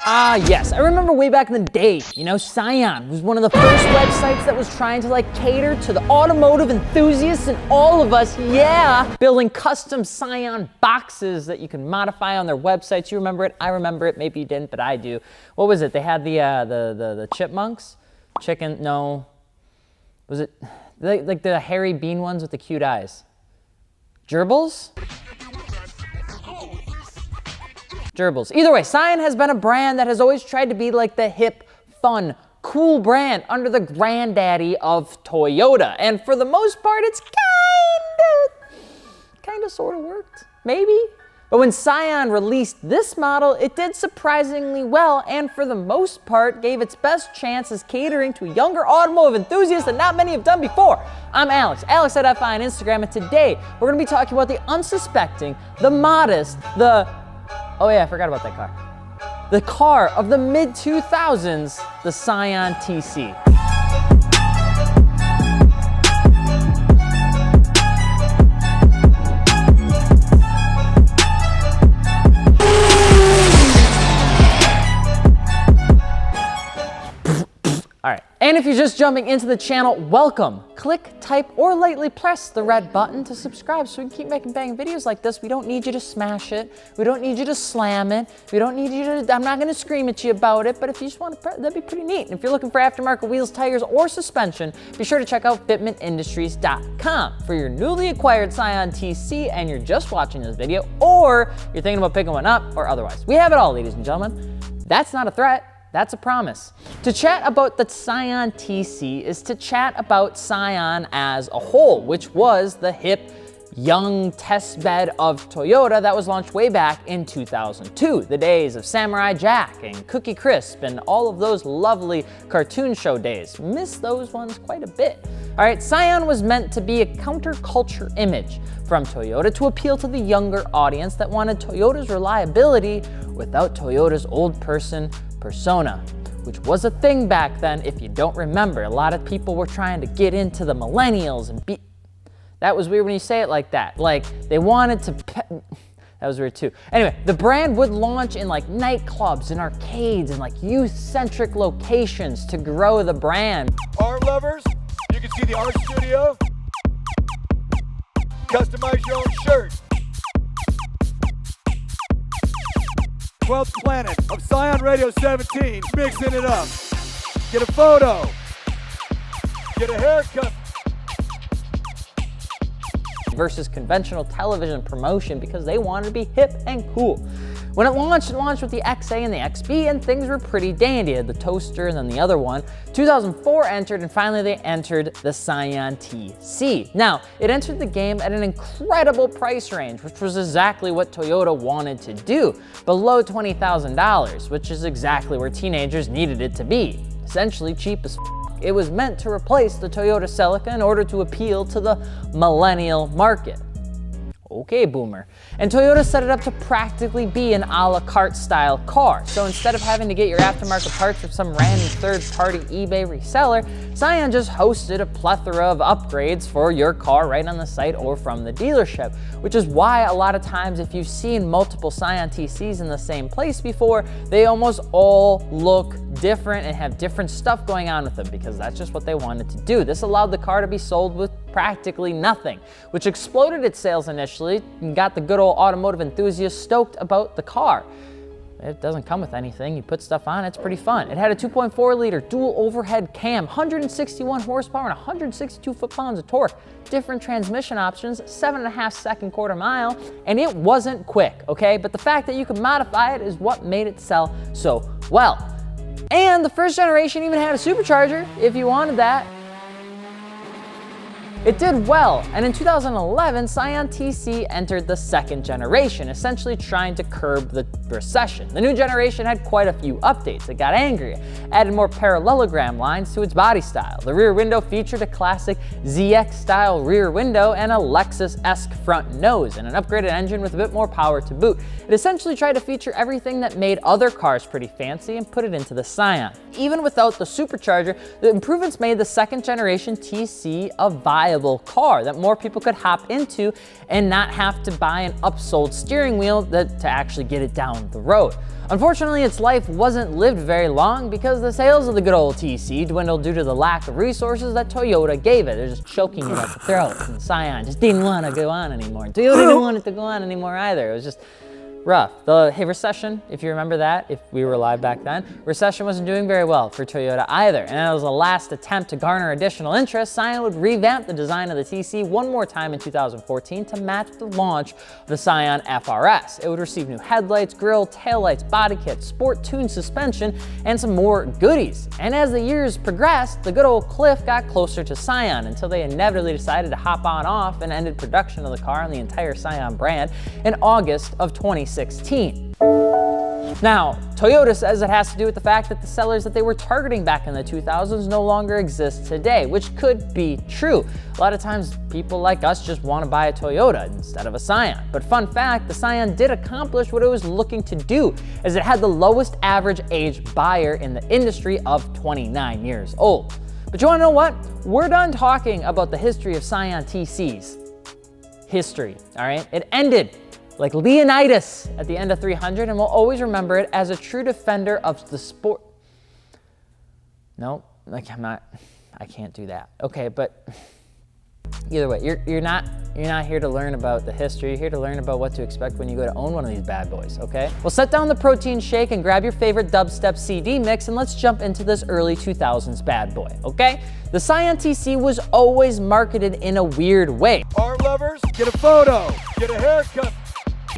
Ah, yes, I remember way back in the day, you know, Scion was one of the first websites that was trying to like cater to the automotive enthusiasts and all of us, yeah, building custom Scion boxes that you can modify on their websites. You remember it? I remember it. Maybe you didn't, but I do. What was it? They had the chipmunks? Chicken, no. Was it like the hairy bean ones with the cute eyes? Gerbils? Gerbils. Either way, Scion has been a brand that has always tried to be like the hip, fun, cool brand under the granddaddy of Toyota. And for the most part, it's kind of sort of worked, maybe. But when Scion released this model, it did surprisingly well and for the most part gave its best chances catering to a younger automotive enthusiast that not many have done before. I'm Alex at FI on Instagram, and today we're gonna be talking about the unsuspecting, the modest, oh yeah, I forgot about that car. The car of the mid-2000s, the Scion TC. All right, and if you're just jumping into the channel, welcome. Click, type, or lightly press the red button to subscribe so we can keep making banging videos like this. We don't need you to smash it. We don't need you to slam it. We don't need you to, I'm not gonna scream at you about it, but if you just want to, that'd be pretty neat. And if you're looking for aftermarket wheels, tires, or suspension, be sure to check out fitmentindustries.com for your newly acquired Scion TC and you're just watching this video, or you're thinking about picking one up, or otherwise. We have it all, ladies and gentlemen. That's not a threat. That's a promise. To chat about the Scion TC is to chat about Scion as a whole, which was the hip, young test bed of Toyota that was launched way back in 2002, the days of Samurai Jack and Cookie Crisp and all of those lovely cartoon show days. Miss those ones quite a bit. All right, Scion was meant to be a counterculture image from Toyota to appeal to the younger audience that wanted Toyota's reliability without Toyota's old person persona, which was a thing back then. If you don't remember, a lot of people were trying to get into the millennials and be, that was weird when you say it like that. Like they wanted to, that was weird too. Anyway, the brand would launch in like nightclubs and arcades and like youth-centric locations to grow the brand. Art lovers, you can see the art studio. Customize your own shirt. 12th planet of Scion Radio 17, mixing it up. Get a photo. Get a haircut. Versus conventional television promotion because they wanted to be hip and cool. When it launched with the XA and the XB, and things were pretty dandy. It had the toaster and then the other one. 2004 entered, and finally they entered the Scion TC. Now, it entered the game at an incredible price range, which was exactly what Toyota wanted to do, below $20,000, which is exactly where teenagers needed it to be. Essentially cheap as f. It was meant to replace the Toyota Celica in order to appeal to the millennial market. Okay, boomer. And Toyota set it up to practically be an a la carte style car. So instead of having to get your aftermarket parts from some random third-party eBay reseller, Scion just hosted a plethora of upgrades for your car right on the site or from the dealership, which is why a lot of times if you've seen multiple Scion TCs in the same place before, they almost all look different and have different stuff going on with them because that's just what they wanted to do. This allowed the car to be sold with practically nothing, which exploded its sales initially and got the good old automotive enthusiasts stoked about the car. It doesn't come with anything. You put stuff on, it's pretty fun. It had a 2.4 liter dual overhead cam, 161 horsepower and 162 foot-pounds of torque, different transmission options, 7.5 second quarter mile, and it wasn't quick, okay? But the fact that you could modify it is what made it sell so well. And the first generation even had a supercharger if you wanted that. It did well, and in 2011, Scion TC entered the second generation, essentially trying to curb the recession. The new generation had quite a few updates. It got angrier, added more parallelogram lines to its body style. The rear window featured a classic ZX-style rear window and a Lexus-esque front nose, and an upgraded engine with a bit more power to boot. It essentially tried to feature everything that made other cars pretty fancy and put it into the Scion. Even without the supercharger, the improvements made the second generation TC a viable reliable car that more people could hop into and not have to buy an upsold steering wheel to actually get it down the road. Unfortunately, its life wasn't lived very long because the sales of the good old TC dwindled due to the lack of resources that Toyota gave it. They're just choking it at the throat, and Scion just didn't want to go on anymore. Toyota didn't want it to go on anymore either. It was just rough. The recession, if you remember that, if we were alive back then, recession wasn't doing very well for Toyota either. And as a last attempt to garner additional interest, Scion would revamp the design of the TC one more time in 2014 to match the launch of the Scion FRS. It would receive new headlights, grille, taillights, body kit, sport tuned suspension, and some more goodies. And as the years progressed, the good old cliff got closer to Scion until they inevitably decided to hop on off and ended production of the car on the entire Scion brand in August of 2016. Now, Toyota says it has to do with the fact that the sellers that they were targeting back in the 2000s no longer exist today, which could be true. A lot of times people like us just want to buy a Toyota instead of a Scion. But fun fact, the Scion did accomplish what it was looking to do, as it had the lowest average age buyer in the industry of 29 years old. But you want to know what? We're done talking about the history of Scion TCs. History, all right? It ended like Leonidas at the end of 300, and we'll always remember it as a true defender of the sport. No, like I can't do that. Okay, but either way, you're not here to learn about the history. You're here to learn about what to expect when you go to own one of these bad boys, okay? Well, set down the protein shake and grab your favorite dubstep CD mix, and let's jump into this early 2000s bad boy, okay? The Scion TC was always marketed in a weird way. Art lovers, get a photo, get a haircut.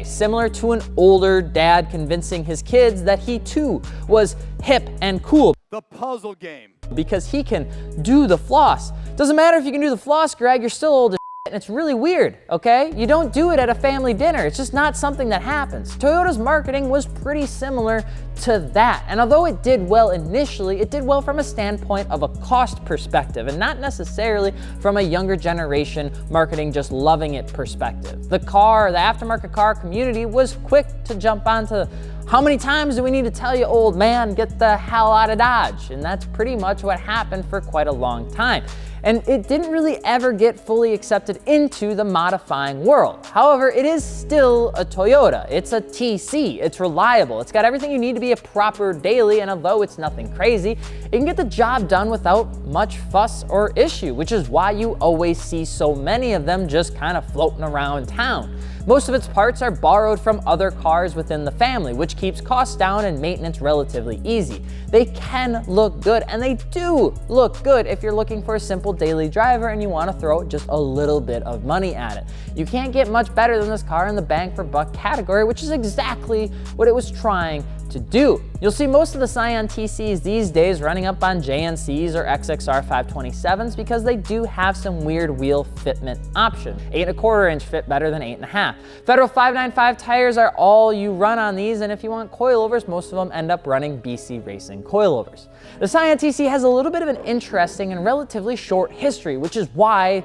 Similar to an older dad convincing his kids that he too was hip and cool. The puzzle game. Because he can do the floss. Doesn't matter if you can do the floss, Greg, you're still old as shit, and it's really weird, okay? You don't do it at a family dinner. It's just not something that happens. Toyota's marketing was pretty similar to that. And although it did well initially, it did well from a standpoint of a cost perspective and not necessarily from a younger generation marketing just loving it perspective. The aftermarket car community was quick to jump onto how many times do we need to tell you, old man, get the hell out of Dodge? And that's pretty much what happened for quite a long time. And it didn't really ever get fully accepted into the modifying world. However, it is still a Toyota. It's a TC, it's reliable. It's got everything you need to be a proper daily, and although it's nothing crazy, it can get the job done without much fuss or issue, which is why you always see so many of them just kind of floating around town. Most of its parts are borrowed from other cars within the family, which keeps costs down and maintenance relatively easy. They can look good, and they do look good if you're looking for a simple daily driver and you want to throw just a little bit of money at it. You can't get much better than this car in the bang for buck category, which is exactly what it was trying to do. You'll see most of the Scion TCs these days running up on JNCs or XXR 527s because they do have some weird wheel fitment option. 8¼ inch fit better than 8.5. Federal 595 tires are all you run on these, and if you want coilovers, most of them end up running BC Racing coilovers. The Scion TC has a little bit of an interesting and relatively short history, which is why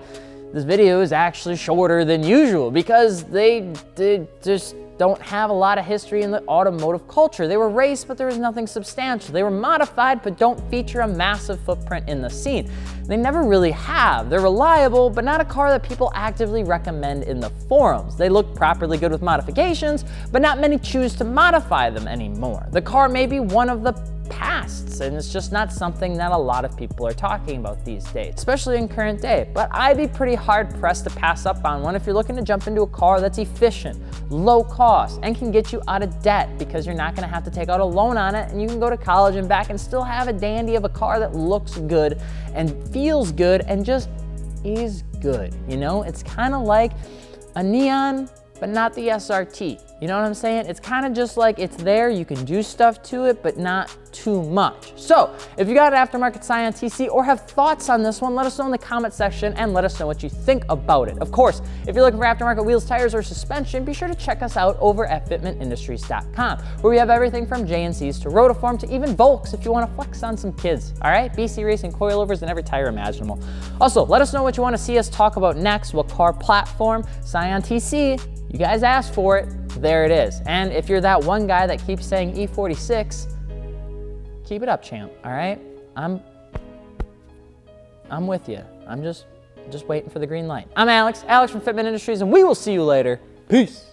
this video is actually shorter than usual, because they just don't have a lot of history in the automotive culture. They were raced, but there was nothing substantial. They were modified, but don't feature a massive footprint in the scene. They never really have. They're reliable, but not a car that people actively recommend in the forums. They look properly good with modifications, but not many choose to modify them anymore. The car may be one of the pasts, and it's just not something that a lot of people are talking about these days, especially in current day. But I'd be pretty hard pressed to pass up on one if you're looking to jump into a car that's efficient, low cost, and can get you out of debt, because you're not gonna have to take out a loan on it, and you can go to college and back and still have a dandy of a car that looks good and feels good and just is good. You know, it's kind of like a Neon, but not the SRT. You know what I'm saying? It's kind of just like it's there, you can do stuff to it, but not too much. So if you got an aftermarket Scion TC or have thoughts on this one, let us know in the comment section and let us know what you think about it. Of course, if you're looking for aftermarket wheels, tires, or suspension, be sure to check us out over at fitmentindustries.com, where we have everything from JNCs to Rotiform to even Volks if you want to flex on some kids, all right? BC Racing coilovers and every tire imaginable. Also, let us know what you want to see us talk about next, what car platform. Scion TC, you guys asked for it. There it is. And if you're that one guy that keeps saying E46, keep it up, champ, all right? I'm with you. I'm just Just waiting for the green light. I'm Alex from Fitment Industries, and we will see you later. Peace.